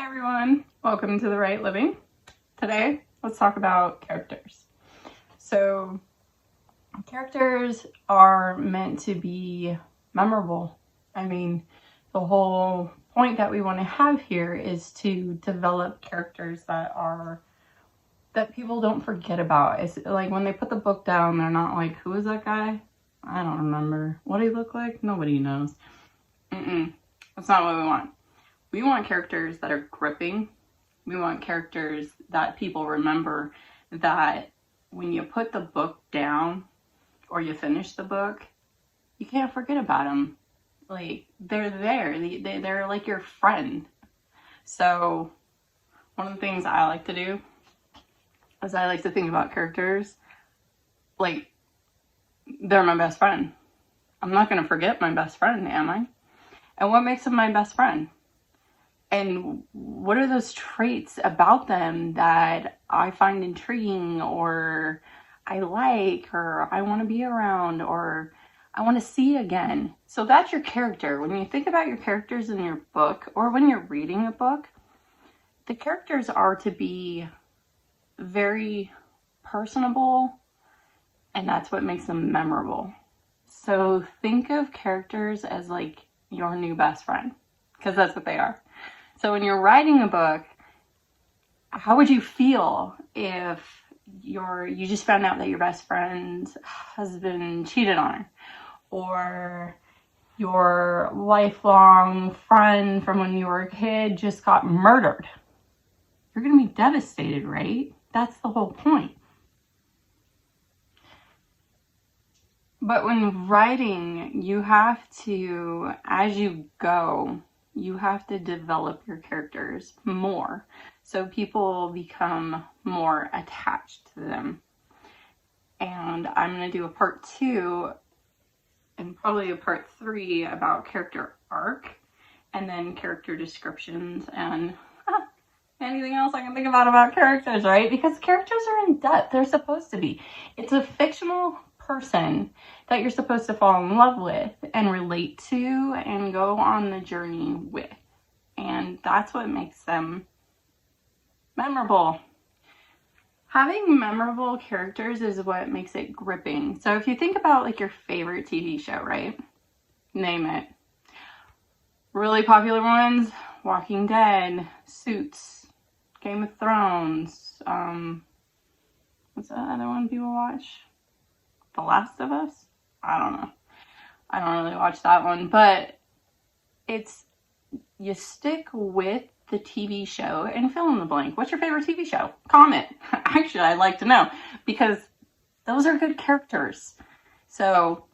everyone, welcome to The Right Living. Today, let's talk about characters. So, characters are meant to be memorable. I mean, the whole point that we want to have here is to develop characters that people don't forget about. It's like when they put the book down, they're not like, who is that guy? I don't remember. What did he look like? Nobody knows. That's not what we want. We want characters that are gripping. We want characters that people remember, that when you put the book down or you finish the book, you can't forget about them. Like, they're there. They're like your friend. So one of the things I like to do is I like to think about characters like they're my best friend. I'm not going to forget my best friend, am I? And what makes them my best friend? And what are those traits about them that I find intriguing, or I like, or I want to be around, or I want to see again? So that's your character. When you think about your characters in your book, or when you're reading a book, the characters are to be very personable, and that's what makes them memorable. So think of characters as like your new best friend, because that's what they are. So when you're writing a book, how would you feel if you just found out that your best friend's husband cheated on her, or your lifelong friend from when you were a kid just got murdered? You're going to be devastated, right? That's the whole point. But when writing, you have to, as you go, you have to develop your characters more so people become more attached to them. And I'm going to do a part 2 and probably a part 3 about character arc, and then character descriptions and anything else I can think about characters, right? Because characters are in depth. They're supposed to be. It's a fictional person that you're supposed to fall in love with and relate to and go on the journey with. And that's what makes them memorable. Having memorable characters is what makes it gripping. So if you think about like your favorite TV show, right? Name it. Really popular ones: Walking Dead, Suits, Game of Thrones, what's that other one people watch? The Last of Us? I don't know. I don't really watch that one, but you stick with the TV show and fill in the blank. What's your favorite TV show? Comment. Actually, I'd like to know, because those are good characters. So,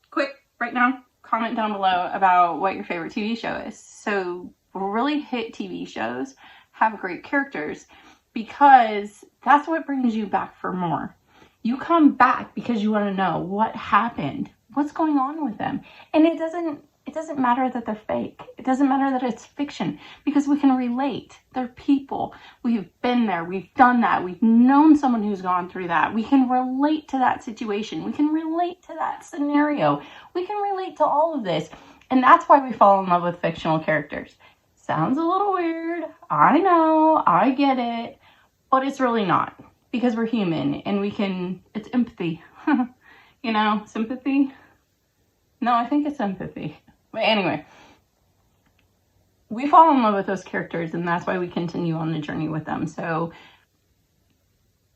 quick, right now, comment down below about what your favorite TV show is. So, really hit TV shows have great characters, because that's what brings you back for more. You come back because you want to know what happened, what's going on with them. And it doesn't matter that they're fake. It doesn't matter that it's fiction, because we can relate. They're people. We've been there. We've done that. We've known someone who's gone through that. We can relate to that situation. We can relate to that scenario. We can relate to all of this. And that's why we fall in love with fictional characters. Sounds a little weird. I know. I get it. But it's really not. Because we're human, and it's empathy. Sympathy? No, I think it's empathy. But anyway, we fall in love with those characters, and that's why we continue on the journey with them. So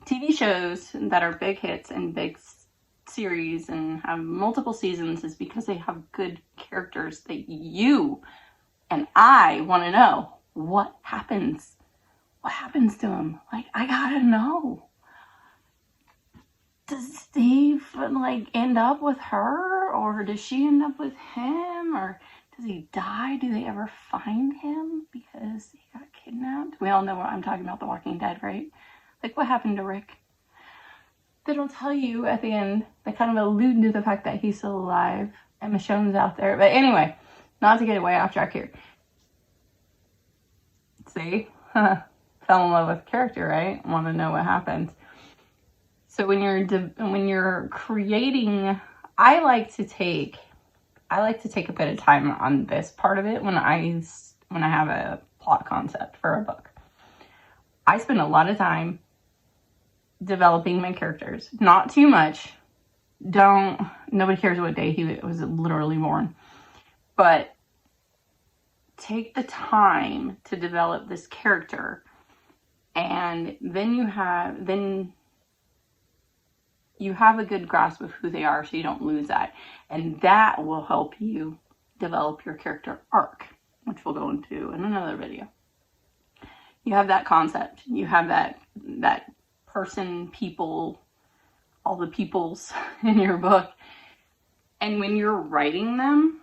TV shows that are big hits and big series and have multiple seasons is because they have good characters that you and I want to know what happens. What happens to him? Like, I gotta know. Does Steve end up with her, or does she end up with him, or does he die? Do they ever find him because he got kidnapped? We all know what I'm talking about, The Walking Dead, right? Like, what happened to Rick? They don't tell you at the end. They kind of allude to the fact that he's still alive and Michonne's out there. But anyway, not to get way off track here. See? Fell in love with character, right? Want to know what happens. So when you're creating, I like to take a bit of time on this part of it when I have a plot concept for a book. I spend a lot of time developing my characters. Not too much. Nobody cares what day he was literally born. But take the time to develop this character, and then you have a good grasp of who they are, so you don't lose that. And that will help you develop your character arc, which we'll go into in another video. You have that concept. You have that person, people, all the peoples in your book. And when you're writing them,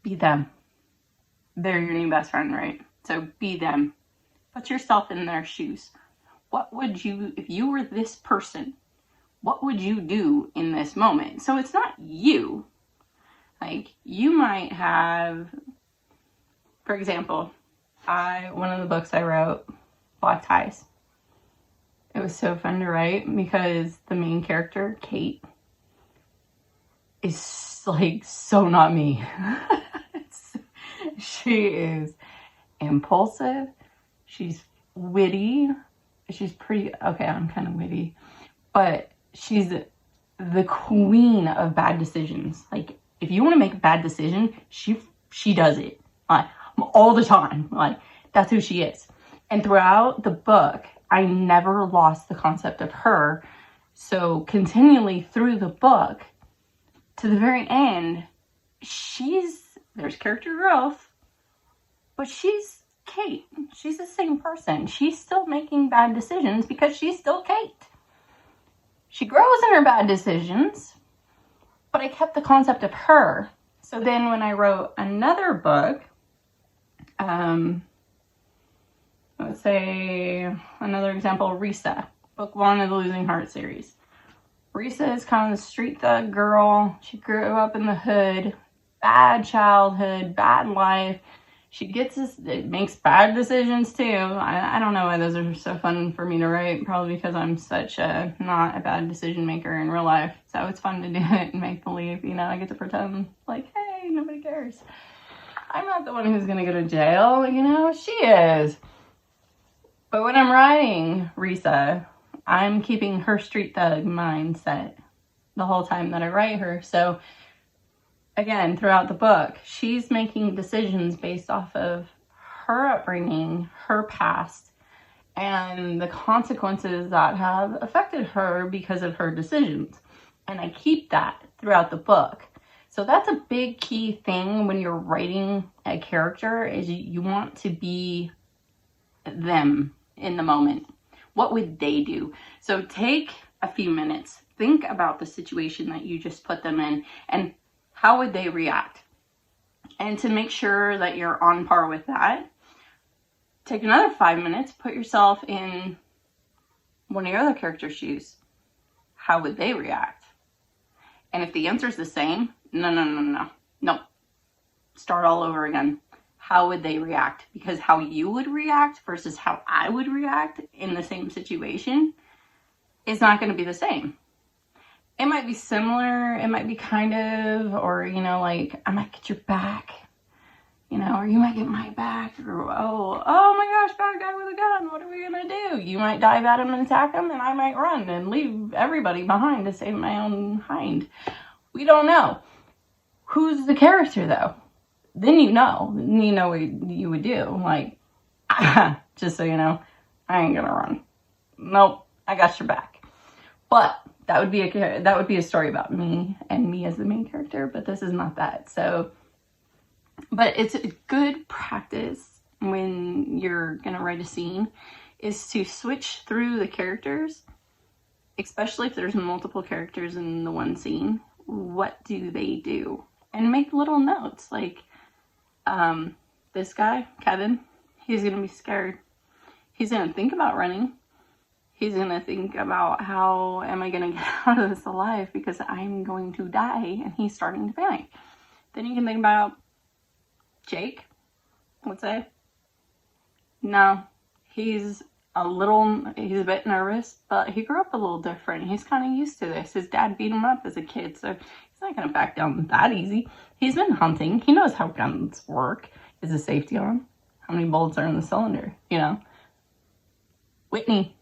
be them. They're your new best friend, right? So be them. Put yourself in their shoes. What would you, if you were this person, what would you do in this moment? So it's not you. Like, you might have, for example, one of the books I wrote, Black Ties. It was so fun to write because the main character, Kate, is like so not me. She is impulsive. She's witty. She's pretty, okay, I'm kind of witty, but she's the queen of bad decisions. Like, if you want to make a bad decision, she does it all the time. Like, that's who she is. And throughout the book, I never lost the concept of her. So continually through the book to the very end, there's character growth, but she's Kate. She's the same person. She's still making bad decisions because she's still Kate. She grows in her bad decisions, but I kept the concept of her. So then when I wrote another book, let's say another example, Risa, book 1 of the Losing Heart series. Risa is kind of the street thug girl. She grew up in the hood, bad childhood, bad life. She makes bad decisions too. I don't know why those are so fun for me to write. Probably because I'm such not a bad decision maker in real life. So it's fun to do it and make believe, I get to pretend like, hey, nobody cares. I'm not the one who's going to go to jail, she is. But when I'm writing Risa, I'm keeping her street thug mindset the whole time that I write her. So again, throughout the book, she's making decisions based off of her upbringing, her past, and the consequences that have affected her because of her decisions. And I keep that throughout the book. So that's a big key thing when you're writing a character, is you want to be them in the moment. What would they do? So take a few minutes, think about the situation that you just put them in, and how would they react? And to make sure that you're on par with that, take another 5 minutes, put yourself in one of your other character's shoes. How would they react? And if the answer is the same, no. Start all over again. How would they react? Because how you would react versus how I would react in the same situation is not going to be the same. It might be similar, it might be kind of, or, like, I might get your back, or you might get my back, or, oh my gosh, bad guy with a gun, what are we gonna do? You might dive at him and attack him, and I might run and leave everybody behind to save my own hind. We don't know. Who's the character, though? Then you know what you would do. Like, just so you know, I ain't gonna run. Nope, I got your back. But that would be a story about me and me as the main character, but this is not that. So, but it's a good practice when you're gonna write a scene is to switch through the characters, especially if there's multiple characters in the one scene. What do they do? And make little notes, like, this guy, Kevin, he's gonna be scared. He's gonna think about running. He's going to think about, how am I going to get out of this alive because I'm going to die, and he's starting to panic. Then you can think about Jake, let's say. No, he's a bit nervous, but he grew up a little different. He's kind of used to this. His dad beat him up as a kid, so he's not going to back down that easy. He's been hunting. He knows how guns work. Is the safety on? How many bolts are in the cylinder? You know? Whitney,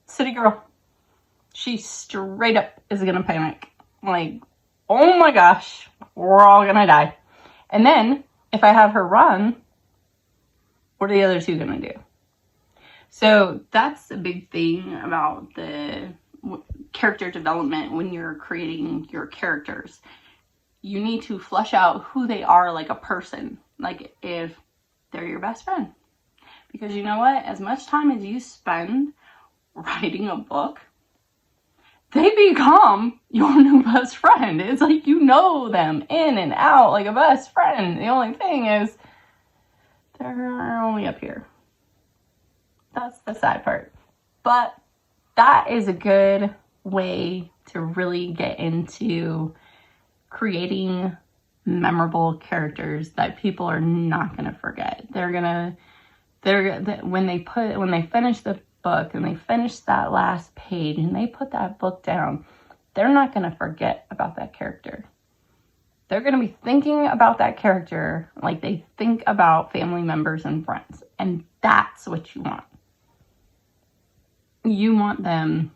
city girl, she straight up is gonna panic. Like, oh my gosh, we're all gonna die. And then, if I have her run, what are the other two gonna do? So that's a big thing about the character development when you're creating your characters. You need to flesh out who they are like a person. Like if they're your best friend. Because you know what? As much time as you spend writing a book, they become your new best friend. It's like you know them in and out like a best friend. The only thing is they're only up here. That's the sad part. But that is a good way to really get into creating memorable characters that people are not going to forget. When they finish the book and they finish that last page and they put that book down, they're not going to forget about that character. They're going to be thinking about that character like they think about family members and friends. And that's what you want. You want them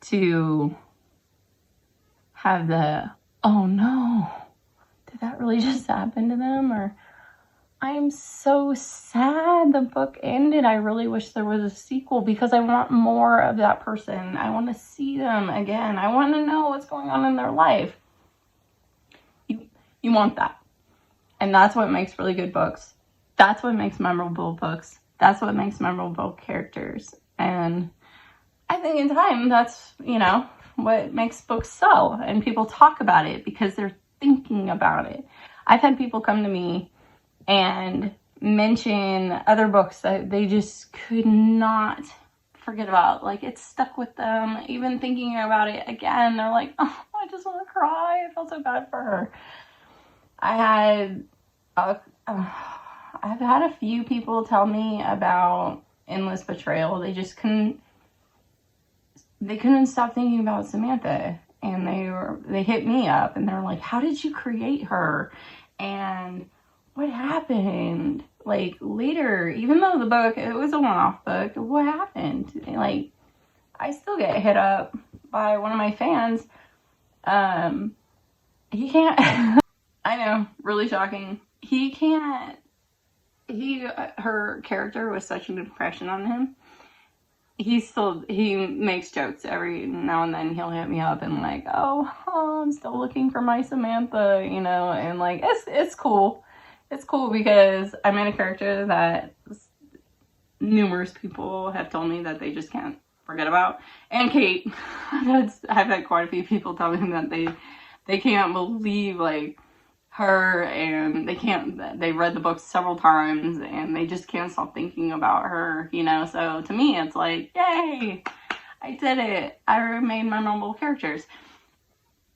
to have the, oh no, did that really just happen to them? Or, I'm so sad the book ended. I really wish there was a sequel because I want more of that person. I want to see them again. I want to know what's going on in their life. You want that. And that's what makes really good books. That's what makes memorable books. That's what makes memorable characters. And I think in time, that's, what makes books sell. And people talk about it because they're thinking about it. I've had people come to me and mention other books that they just could not forget about. Like, it stuck with them. Even thinking about it again, they're like, oh, I just want to cry. I felt so bad for her. I've had a few people tell me about Endless Betrayal. They couldn't stop thinking about Samantha. And they hit me up and they're like, how did you create her? And what happened? Like, later, even though the book, it was a one-off book, what happened? Like, I still get hit up by one of my fans. He can't, I know, really shocking. Her character was such an impression on him. He makes jokes every now and then. He'll hit me up and like, oh, I'm still looking for my Samantha, and like, it's cool. It's cool because I'm in a character that numerous people have told me that they just can't forget about. And Kate, I've had quite a few people tell me that they can't believe like her, and they read the book several times and they just can't stop thinking about her, so to me it's like, yay, I did it. I made memorable characters.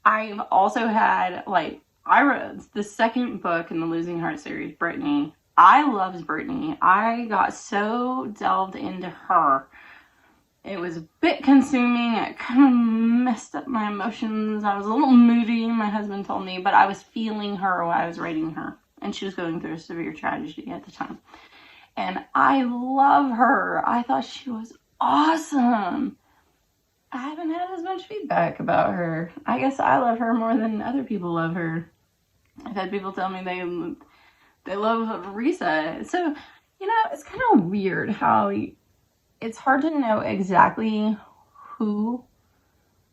I've also had, like, I read the second book in the Losing Heart series, Brittany. I loved Brittany. I got so delved into her. It was a bit consuming. It kind of messed up my emotions. I was a little moody, my husband told me, but I was feeling her while I was writing her. And she was going through a severe tragedy at the time. And I love her. I thought she was awesome. I haven't had as much feedback about her. I guess I love her more than other people love her. I've had people tell me they love Risa. So, it's kind of weird how it's hard to know exactly who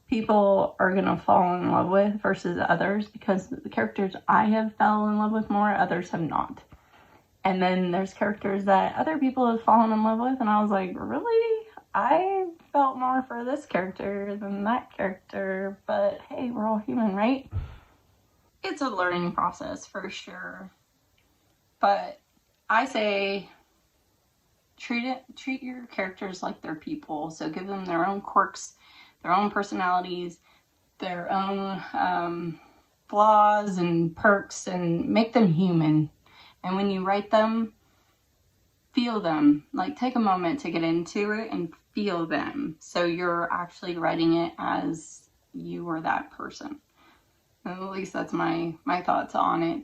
people are going to fall in love with versus others, because the characters I have fell in love with more, others have not. And then there's characters that other people have fallen in love with, and I was like, really? I felt more for this character than that character, but hey, we're all human, right? It's a learning process for sure. But I say treat your characters like they're people. So give them their own quirks, their own personalities, their own flaws and perks, and make them human. And when you write them, feel them. Like, take a moment to get into it and feel them. So you're actually writing it as you were that person. And at least that's my thoughts on it.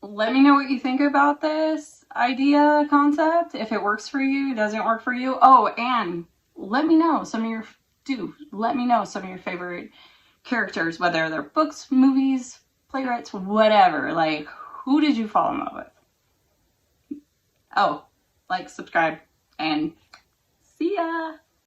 let me know what you think about this idea concept. If it works for you, doesn't work for you. Oh, and let me know some of your favorite characters, whether they're books, movies, playwrights, whatever. Like, who did you fall in love with? Oh, like, subscribe, and see ya.